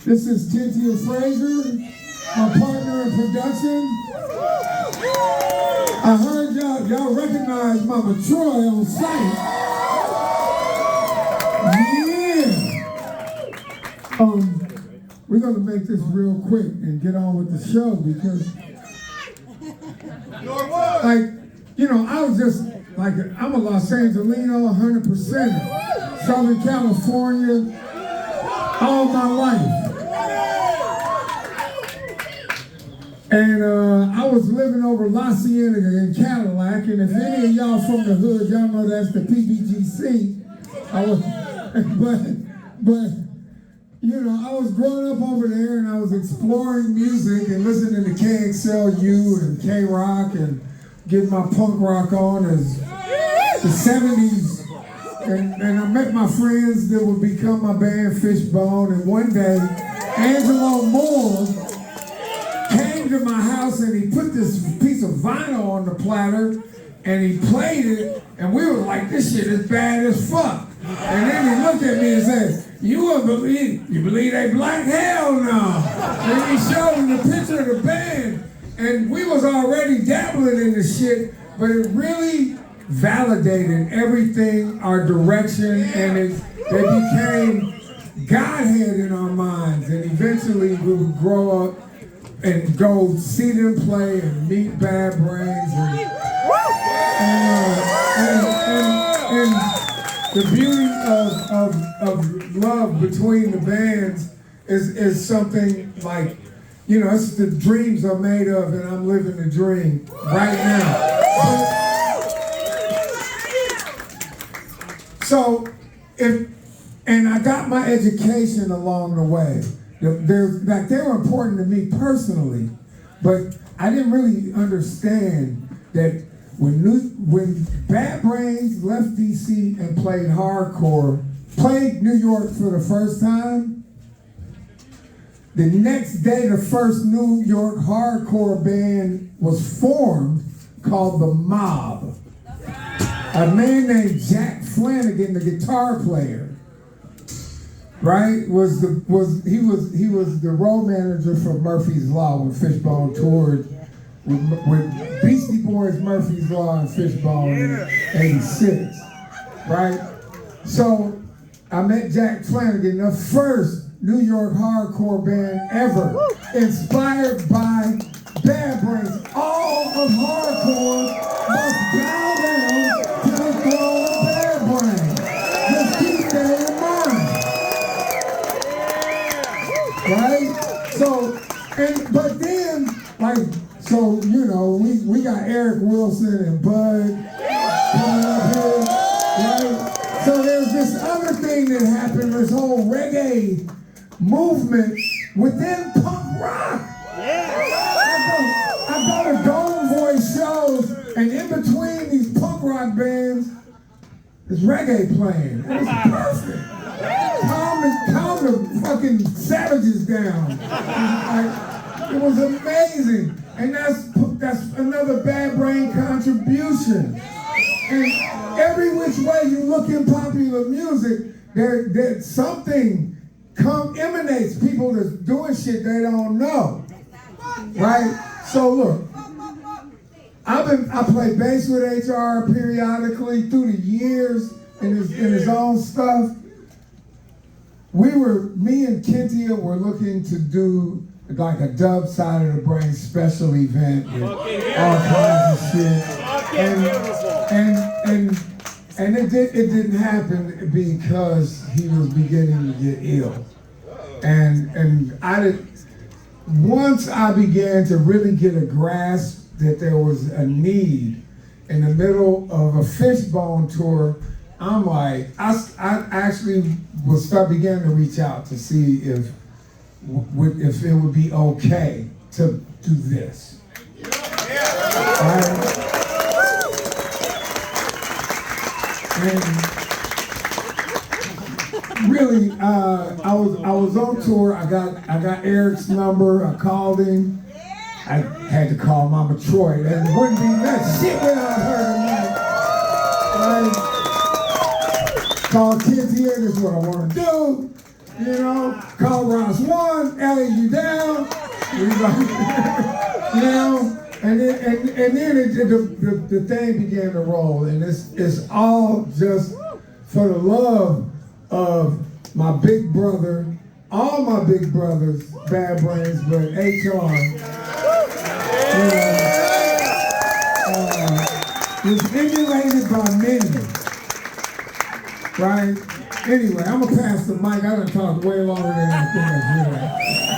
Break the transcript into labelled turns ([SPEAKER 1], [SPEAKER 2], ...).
[SPEAKER 1] This is Cynthia Frazier, my partner in production. I heard y'all recognize Mama Troy on site. Yeah. We're gonna make this real quick and get on with the show because, I was just like, I'm a Los Angelino 100%, Southern California, all my life. And I was living over La Cienega in Cadillac, and if any of y'all from the hood, y'all know that's the PBGC. I was growing up over there, and I was exploring music and listening to KXLU and K-Rock and getting my punk rock on as the 70s. And I met my friends that would become my band Fishbone, and one day, Angelo Moore came to my house and he put this piece of vinyl on the platter and he played it, and we were like, this shit is bad as fuck. And then he looked at me and said, you believe they black? Hell no. And he showed me the picture of the band, and we was already dabbling in the shit, but it really validated everything, our direction, and they became Godhead in our minds, and eventually we would grow up and go see them play and meet Bad Brains and the beauty of love between the bands is something like, it's the dreams are made of, and I'm living the dream right now. And I got my education along the way. They were important to me personally, but I didn't really understand that when Bad Brains left DC and played New York for the first time, the next day the first New York hardcore band was formed called The Mob. A man named Jack Flanagan, the guitar player, right, was the road manager for Murphy's Law when Fishbone toured with Beastie Boys, Murphy's Law, and Fishbone in '86, right? So I met Jack Flanagan, the first New York hardcore band ever, inspired by Bad Brains. All of hardcore must bow down to the throne of Bad Brains. Just keep that in mind. Right? We got Eric Wilson and Bud coming up here, right? So there's this other thing that happened, this whole reggae movement within punk rock. I go to Golden Voice shows, and in between these punk rock bands, there's reggae playing. It was perfect. Calm the fucking savages down. It was amazing. And that's another Bad Brain contribution. And every which way you look in popular music, there's something emanates people that's doing shit they don't know. Right? So look, I play bass with HR periodically through the years in his own stuff. Me and Cynthia were looking to do like a Dub Side of the Brain special event with all kinds of shit. And it didn't happen because he was beginning to get ill. And once I began to really get a grasp that there was a need in the middle of a Fishbone tour, I'm like, I actually began to reach out to see if it would be okay to do this. And really, I was on tour. I got Eric's number. I called him. I had to call Mama Troy. And it wouldn't be that shit without her tonight. Call kids here, this is what I want to do. You know, call Ross 1, Ellie, you down. You know, and then the thing began to roll, and it's all just for the love of my big brother, all my big brothers, Bad Brains, but HR, was emulated by many, right? Anyway, I'm gonna pass the mic. I done talked way longer than I think I should.